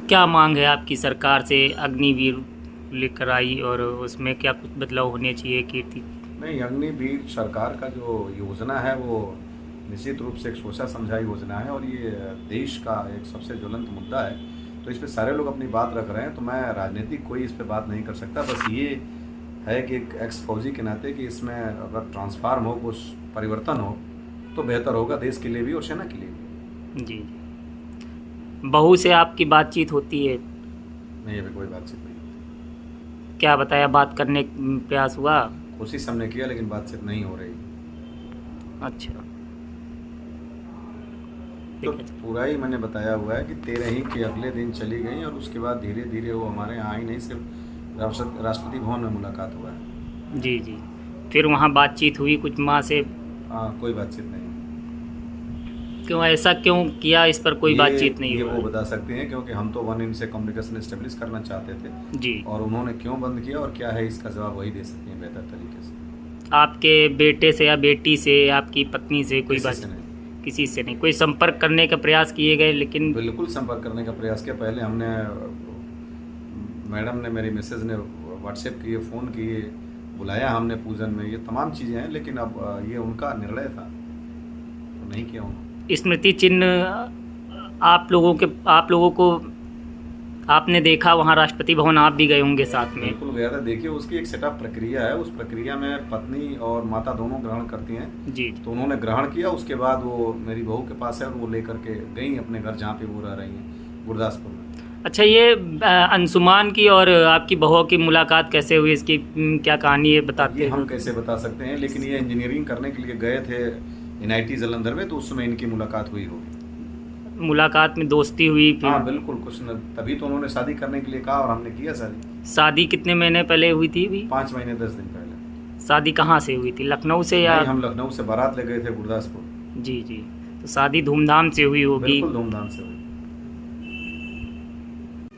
क्या मांग है आपकी सरकार से? अग्निवीर लेकर आई और उसमें क्या कुछ बदलाव होने चाहिए? कीर्ति नहीं, अग्निवीर सरकार का जो योजना है वो निश्चित रूप से एक सोचा समझा योजना है और ये देश का एक सबसे ज्वलंत मुद्दा है। तो इस पे सारे लोग अपनी बात रख रहे हैं, तो मैं राजनीतिक कोई इस पे बात नहीं कर सकता। बस ये है कि एक एक्स फौजी के नाते कि इसमें अगर ट्रांसफार्म हो, कुछ परिवर्तन हो तो बेहतर होगा देश के लिए भी और सेना के लिए भी। जी, बहू से आपकी बातचीत होती है? नहीं, अभी कोई बातचीत नहीं होती। क्या बताया, बात करने का प्रयास हुआ? कोशिश हमने किया लेकिन बातचीत नहीं हो रही। अच्छा, तो ठीक है। पूरा ही मैंने बताया हुआ है कि 13 ही के अगले दिन चली गई और उसके बाद धीरे धीरे वो हमारे यहाँ आई नहीं, सिर्फ राष्ट्रपति भवन में मुलाकात हुआ है। जी जी, फिर वहाँ बातचीत हुई कुछ माँ से? हाँ, कोई बातचीत नहीं। क्यों, ऐसा क्यों किया? इस पर कोई बातचीत नहीं ये हुआ? वो बता सकते हैं, क्योंकि हम तो वन इनसे कम्युनिकेशन इस्टेब्लिश करना चाहते थे जी, और उन्होंने क्यों बंद किया और क्या है इसका जवाब वही दे सकते हैं बेहतर तरीके से। आपके बेटे से या बेटी से, आपकी पत्नी से कोई किसी बात? से नहीं। किसी से नहीं? कोई संपर्क करने का प्रयास किए गए? लेकिन बिल्कुल संपर्क करने का प्रयास किया। पहले हमने मैडम ने, मेरी मिसेज ने व्हाट्सएप किए, फ़ोन किए, बुलाया हमने पूजन में, ये तमाम चीज़ें हैं, लेकिन अब ये उनका निर्णय था तो नहीं किया उन्होंने। स्मृति चिन्ह आप लोगों को आपने देखा वहाँ राष्ट्रपति भवन? आप भी गए होंगे साथ में? बिल्कुल गया था। देखिए, उसकी एक सेटअप प्रक्रिया है, उस प्रक्रिया में पत्नी और माता दोनों ग्रहण करती हैं। जी, तो उन्होंने ग्रहण किया, उसके बाद वो मेरी बहू के पास है और वो लेकर के गई अपने घर जहाँ पे वो रह रही हैं, गुरदासपुर में। अच्छा, ये अंशुमान की और आपकी बहू की मुलाकात कैसे हुई? इसकी क्या कहानी है, बताते ये हैं? हम कैसे बता सकते हैं, लेकिन ये इंजीनियरिंग करने के लिए गए थे NIT जालंधर में, तो उस समय इनकी मुलाकात हुई होगी। मुलाकात में दोस्ती हुई फिर? हाँ बिल्कुल, कुछ न तभी तो उन्होंने शादी करने के लिए कहा और हमने किया शादी। शादी कितने महीने पहले हुई थी भी? 5 महीने 10 दिन पहले। शादी कहाँ से हुई थी, लखनऊ से या? नहीं, हम लखनऊ से बारात ले गए थे गुरदासपुर। जी जी, तो शादी धूमधाम से हुई होगी? बिल्कुल धूमधाम से हुई।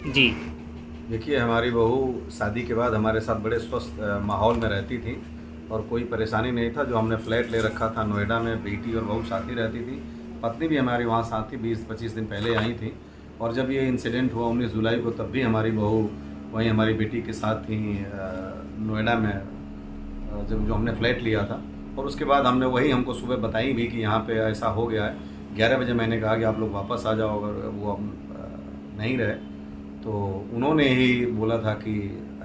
जी, देखिए, हमारी बहू शादी के बाद हमारे साथ बड़े स्वस्थ माहौल में रहती थी और कोई परेशानी नहीं था। जो हमने फ्लैट ले रखा था नोएडा में, बेटी और बहू साथ ही रहती थी, पत्नी भी हमारी वहाँ साथ थी, 20-25 दिन पहले आई थी। और जब ये इंसिडेंट हुआ 19 जुलाई को, तब भी हमारी बहू वहीं हमारी बेटी के साथ थी नोएडा में, जब जो हमने फ्लैट लिया था। और उसके बाद हमने वही हमको सुबह बताई भी कि यहाँ पे ऐसा हो गया है। 11 बजे मैंने कहा कि आप लोग वापस आ जाओ, अगर वो अब नहीं रहे तो उन्होंने ही बोला था कि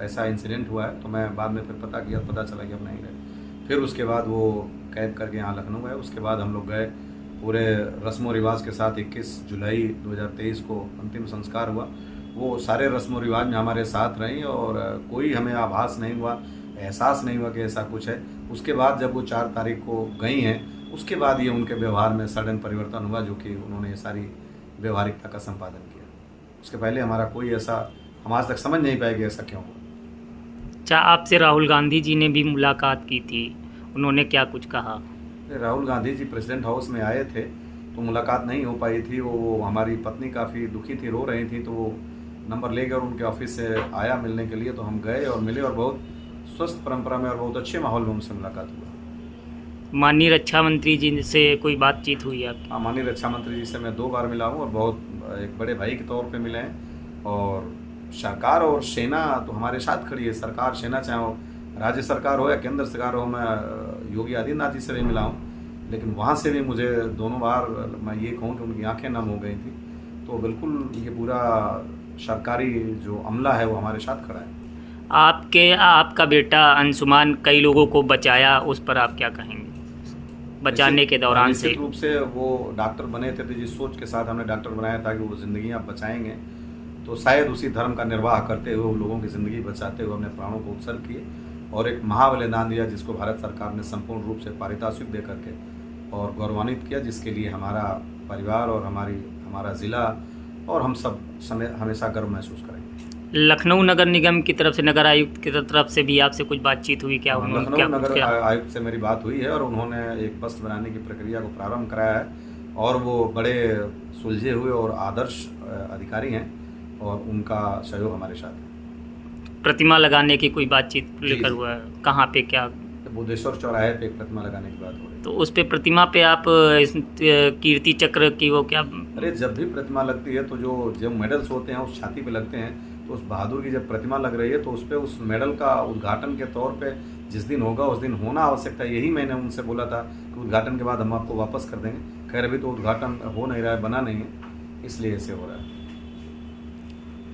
ऐसा इंसिडेंट हुआ है। तो मैं बाद में फिर पता चला कि अब नहीं रहे। फिर उसके बाद वो कैद करके यहाँ लखनऊ गए। उसके बाद हम लोग गए, पूरे रस्म व रिवाज के साथ 21 जुलाई 2023 को अंतिम संस्कार हुआ। वो सारे रस्म व रिवाज में हमारे साथ रहीं और कोई हमें आभास नहीं हुआ, एहसास नहीं हुआ कि ऐसा कुछ है। उसके बाद जब वो 4 तारीख को गई हैं, उसके बाद ये उनके व्यवहार में सडन परिवर्तन हुआ, जो कि उन्होंने ये सारी व्यवहारिकता का संपादन किया। उसके पहले हमारा कोई ऐसा, हम आज तक समझ नहीं पाए कि ऐसा क्यों हुआ। अच्छा, आपसे राहुल गांधी जी ने भी मुलाकात की थी, उन्होंने क्या कुछ कहा? राहुल गांधी जी प्रेसिडेंट हाउस में आए थे तो मुलाकात नहीं हो पाई थी। वो हमारी पत्नी काफ़ी दुखी थी, रो रही थी, तो वो नंबर लेकर उनके ऑफिस से आया मिलने के लिए। तो हम गए और मिले और बहुत स्वस्थ परंपरा में और बहुत अच्छे माहौल में उनसे मुलाकात हुआ। माननीय रक्षा मंत्री जी से कोई बातचीत हुई आपकी? हाँ, माननीय रक्षा मंत्री जी से मैं 2 बार मिला हूँ और बहुत एक बड़े भाई के तौर पे मिले हैं। और सरकार और सेना तो हमारे साथ खड़ी है। सरकार सेना, चाहे वो राज्य सरकार हो या केंद्र सरकार हो। मैं योगी आदित्यनाथ जी से भी मिला हूँ, लेकिन वहाँ से भी मुझे दोनों बार मैं ये कहूँ कि उनकी आंखें नम हो गई थी। तो बिल्कुल ये पूरा सरकारी जो अमला है वो हमारे साथ खड़ा है। आपका बेटा अंशुमान कई लोगों को बचाया, उस पर आप क्या कहेंगे? बचाने के दौरान से निश्चित रूप से वो डॉक्टर बने थे, तो जिस सोच के साथ हमने डॉक्टर बनाया था कि वो ज़िंदगियाँ बचाएंगे, तो शायद उसी धर्म का निर्वाह करते हुए वो लोगों की ज़िंदगी बचाते हुए अपने प्राणों को उत्सर्ग किए और एक महाबलिदान दिया, जिसको भारत सरकार ने संपूर्ण रूप से पारितोषिक दे करके और गौरवान्वित किया, जिसके लिए हमारा परिवार और हमारा ज़िला और हम सब हमेशा गर्व महसूस करेंगे। लखनऊ नगर निगम की तरफ से, नगर आयुक्त की तरफ से भी आपसे कुछ बातचीत हुई क्या? लखनऊ नगर आयुक्त से मेरी बात हुई है और उन्होंने एक बस बनाने की प्रक्रिया को प्रारंभ कराया है और वो बड़े सुलझे हुए और आदर्श अधिकारी हैं और उनका सहयोग हमारे साथ है। प्रतिमा लगाने की कोई बातचीत लेकर हुआ है? कहाँ पे, क्या? बुद्धेश्वर चौराहे पे एक प्रतिमा लगाने की बात हो रही है। तो उस पे प्रतिमा पे आप इस कीर्ति चक्र की वो क्या? अरे जब भी प्रतिमा लगती है तो जो मेडल्स होते हैं उस छाती पे लगते हैं, तो उस बहादुर की जब प्रतिमा लग रही है तो उस पे उस मेडल का उद्घाटन के तौर पे जिस दिन होगा उस दिन होना आवश्यक था। यही मैंने उनसे बोला था कि उद्घाटन के बाद हम आपको वापस कर देंगे। खैर अभी तो उद्घाटन हो नहीं रहा है, बना नहीं है, इसलिए ऐसे हो रहा है।